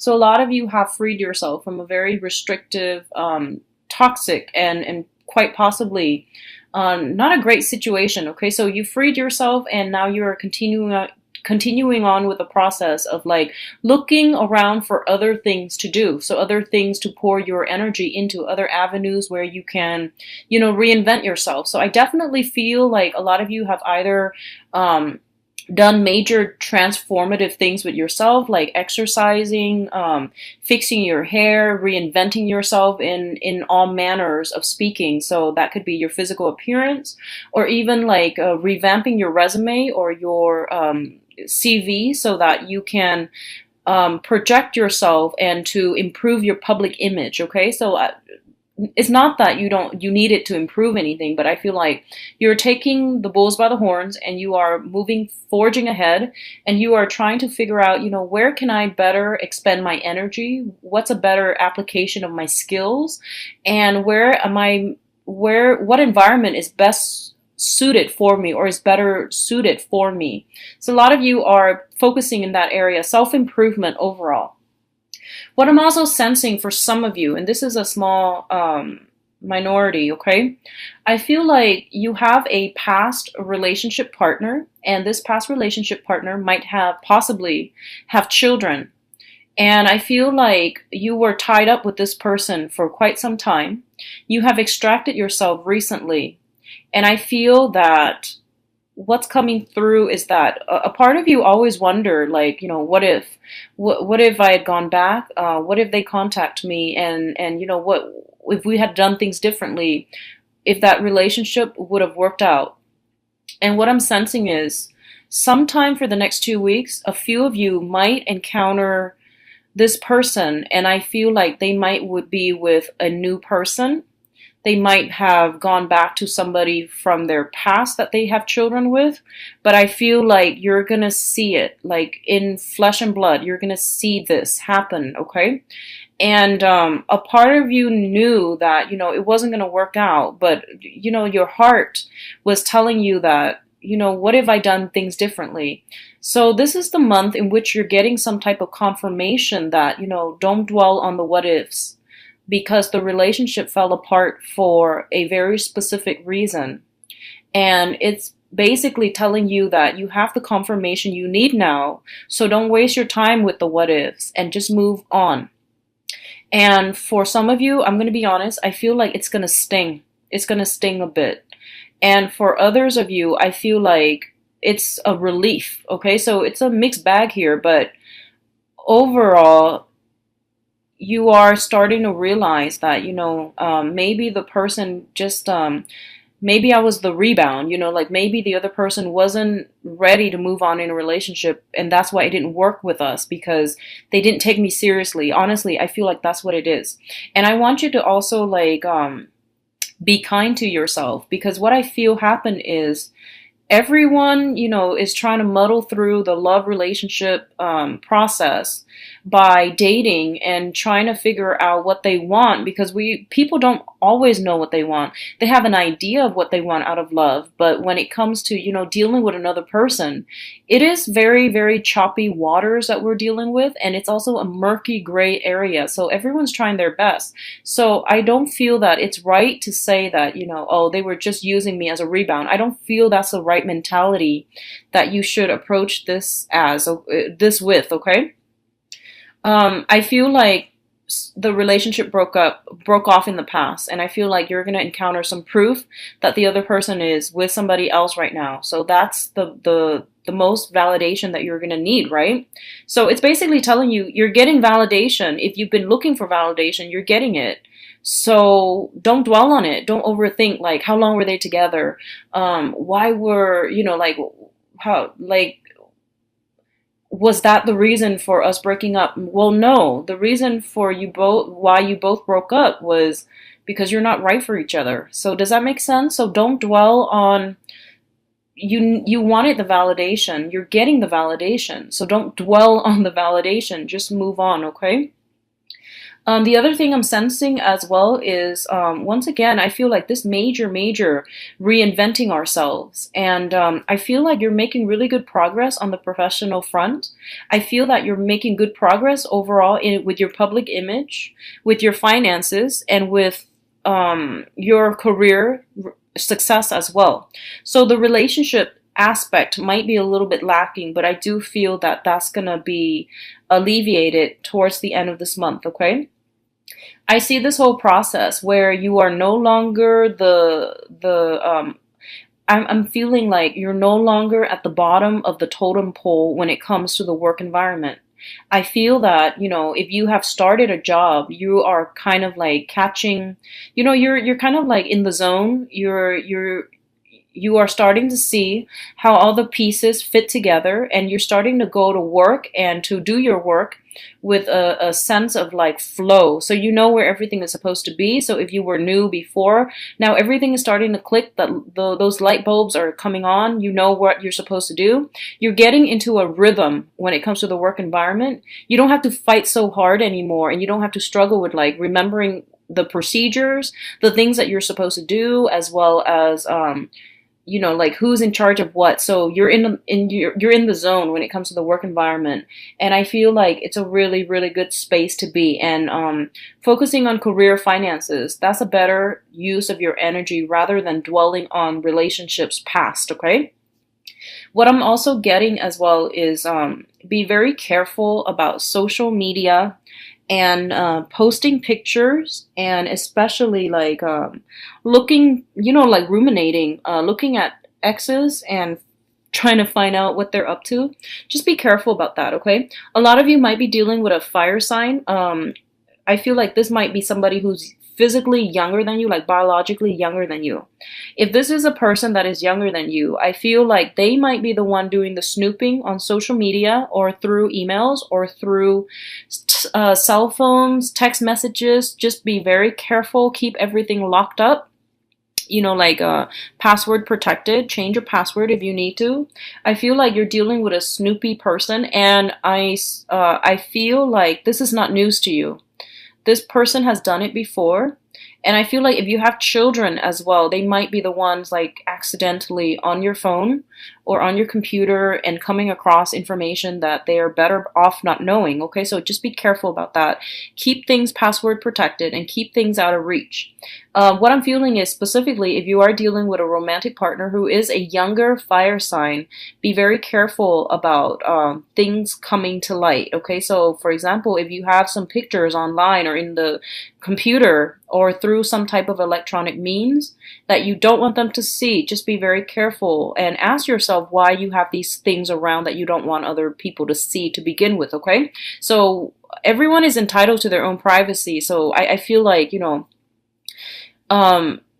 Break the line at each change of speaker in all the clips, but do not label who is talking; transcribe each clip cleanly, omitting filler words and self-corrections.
So a lot of you have freed yourself from a very restrictive, toxic, and quite possibly not a great situation. Okay, so you freed yourself, and now you're continuing on with the process of like looking around for other things to do, so other things to pour your energy into, other avenues where you can, reinvent yourself. So I definitely feel like a lot of you have either done major transformative things with yourself, like exercising, fixing your hair, reinventing yourself in all manners of speaking. So that could be your physical appearance, or even like revamping your resume or your CV, so that you can project yourself and to improve your public image. Okay, so it's not that you need it to improve anything, but I feel like you're taking the bulls by the horns, and you are forging ahead, and you are trying to figure out, where can I better expend my energy? What's a better application of my skills? And what environment is best suited for me, or is better suited for me? So a lot of you are focusing in that area, self-improvement overall. What I'm also sensing for some of you, and this is a small minority, okay? I feel like you have a past relationship partner, and this past relationship partner might possibly have children. And I feel like you were tied up with this person for quite some time. You have extracted yourself recently. And I feel that what's coming through is that a part of you always wonder, like, what if I had gone back? What if they contact me, and what if we had done things differently? If that relationship would have worked out? And what I'm sensing is, sometime for the next 2 weeks, a few of you might encounter this person, and I feel like they would be with a new person. They might have gone back to somebody from their past that they have children with, but I feel like you're going to see it, like in flesh and blood. You're going to see this happen, okay? And a part of you knew that, it wasn't going to work out, but, your heart was telling you that, what if I done things differently? So this is the month in which you're getting some type of confirmation that, don't dwell on the what ifs, because the relationship fell apart for a very specific reason. And it's basically telling you that you have the confirmation you need now. So don't waste your time with the what ifs, and just move on. And for some of you, I'm going to be honest, I feel like it's going to sting. It's going to sting a bit. And for others of you, I feel like it's a relief. Okay, so it's a mixed bag here, but overall, you are starting to realize that, maybe the person just, maybe I was the rebound, like maybe the other person wasn't ready to move on in a relationship, and that's why it didn't work with us, because they didn't take me seriously. Honestly, I feel like that's what it is. And I want you to also like be kind to yourself, because what I feel happen is everyone, is trying to muddle through the love relationship process by dating and trying to figure out what they want, because people don't always know what they want. They have an idea of what they want out of love, but when it comes to, dealing with another person, it is very, very choppy waters that we're dealing with, and it's also a murky gray area. So everyone's trying their best. So I don't feel that it's right to say that, oh, they were just using me as a rebound. I don't feel that's the right mentality that you should approach this with, okay? I feel like the relationship broke off in the past, and I feel like you're going to encounter some proof that the other person is with somebody else right now. So that's the most validation that you're going to need, right? So it's basically telling you you're getting validation. If you've been looking for validation, you're getting it. So don't dwell on it. Don't overthink, like, how long were they together? Why were, was that the reason for us breaking up? Well, no. The reason for why you both broke up was because you're not right for each other. So does that make sense? So don't dwell on, you wanted the validation. You're getting the validation. So don't dwell on the validation. Just move on, okay? The other thing I'm sensing as well is, once again, I feel like this major reinventing ourselves. And I feel like you're making really good progress on the professional front. I feel that you're making good progress overall with your public image, with your finances, and with your career success as well. So the relationship aspect might be a little bit lacking, but I do feel that that's going to be alleviated towards the end of this month, okay? I see this whole process where you are no longer I'm feeling like you're no longer at the bottom of the totem pole when it comes to the work environment. I feel that, if you have started a job, you are kind of like catching, you're kind of like in the zone. You are starting to see how all the pieces fit together, and you're starting to go to work and to do your work with a sense of like flow. So you know where everything is supposed to be. So if you were new before, now everything is starting to click, that those light bulbs are coming on. You know what you're supposed to do. You're getting into a rhythm when it comes to the work environment. You don't have to fight so hard anymore, and you don't have to struggle with like remembering the procedures, the things that you're supposed to do, as well as like who's in charge of what. So you're you're in the zone when it comes to the work environment, and I feel like it's a really good space to be. And focusing on career finances, that's a better use of your energy rather than dwelling on relationships past. Okay. What I'm also getting as well is be very careful about social media and posting pictures, and especially like looking, like ruminating, looking at exes and trying to find out what they're up to. Just be careful about that, okay? A lot of you might be dealing with a fire sign. I feel like this might be somebody who's physically younger than you, like biologically younger than you. If this is a person that is younger than you, I feel like they might be the one doing the snooping on social media or through emails or through cell phones, text messages. Just be very careful. Keep everything locked up. Like password protected. Change your password if you need to. I feel like you're dealing with a snoopy person, and I feel like this is not news to you. This person has done it before. And I feel like if you have children as well, they might be the ones like accidentally on your phone or on your computer and coming across information that they are better off not knowing. Okay, so just be careful about that. Keep things password protected and keep things out of reach. What I'm feeling is, specifically, if you are dealing with a romantic partner who is a younger fire sign, be very careful about things coming to light. Okay, so for example, if you have some pictures online or in the computer or through some type of electronic means that you don't want them to see, just be very careful and ask yourself why you have these things around that you don't want other people to see to begin with. Okay, so everyone is entitled to their own privacy. So I feel like,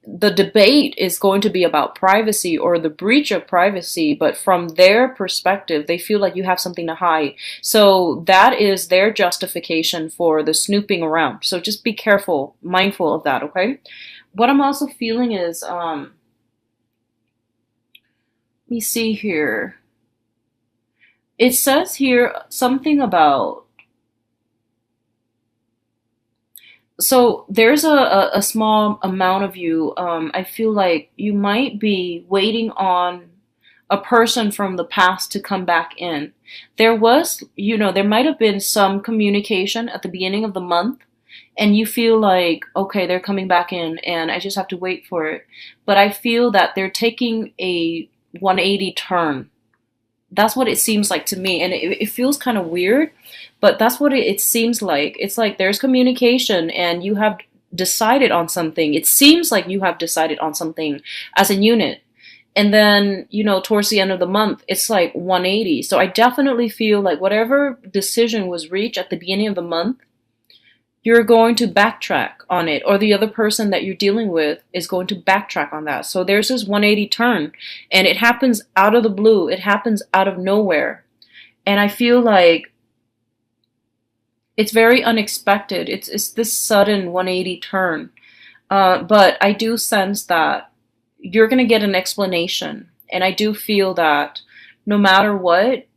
the debate is going to be about privacy or the breach of privacy, but from their perspective, they feel like you have something to hide. So that is their justification for the snooping around. So just be careful, mindful of that, okay? What I'm also feeling is, let me see here. It says here something about, so there's a small amount of you, I feel like you might be waiting on a person from the past to come back in. There was, there might have been some communication at the beginning of the month, and you feel like, okay, they're coming back in and I just have to wait for it. But I feel that they're taking a 180 turn. That's what it seems like to me. And it feels kind of weird, but that's what it seems like. It's like there's communication and you have decided on something. It seems like you have decided on something as a unit. And then, towards the end of the month, it's like 180. So I definitely feel like whatever decision was reached at the beginning of the month, you're going to backtrack on it, or the other person that you're dealing with is going to backtrack on that. So there's this 180 turn, and it happens out of the blue. It happens out of nowhere. And I feel like it's very unexpected. It's this sudden 180 turn. But I do sense that you're going to get an explanation. And I do feel that no matter what,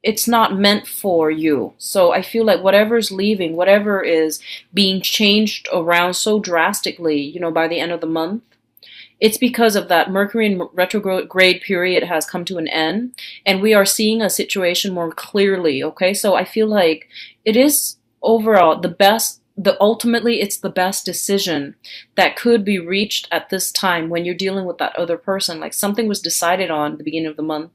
it's not meant for you. So I feel like whatever's leaving, whatever is being changed around so drastically, by the end of the month, it's because of that Mercury in retrograde period has come to an end, and we are seeing a situation more clearly. Okay, so I feel like it is overall the best. Ultimately, it's the best decision that could be reached at this time when you're dealing with that other person. Like something was decided on at the beginning of the month,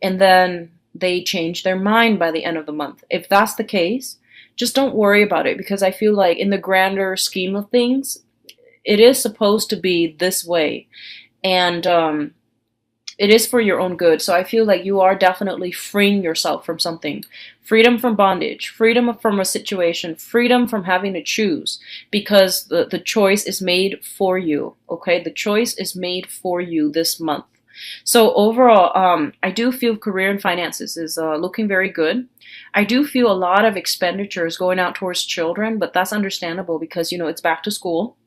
and then they change their mind by the end of the month. If that's the case, just don't worry about it, because I feel like in the grander scheme of things, it is supposed to be this way, and it is for your own good. So I feel like you are definitely freeing yourself from something. Freedom from bondage, freedom from a situation, freedom from having to choose, because the choice is made for you. Okay, the choice is made for you this month. So overall, I do feel career and finances is looking very good. I do feel a lot of expenditures going out towards children, but that's understandable because it's back to school.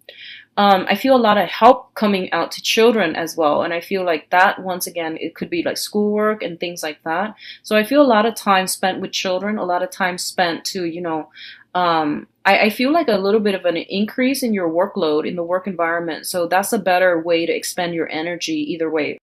I feel a lot of help coming out to children as well, and I feel like that once again it could be like schoolwork and things like that. So I feel a lot of time spent with children, a lot of time spent to I feel like a little bit of an increase in your workload in the work environment. So that's a better way to expend your energy either way.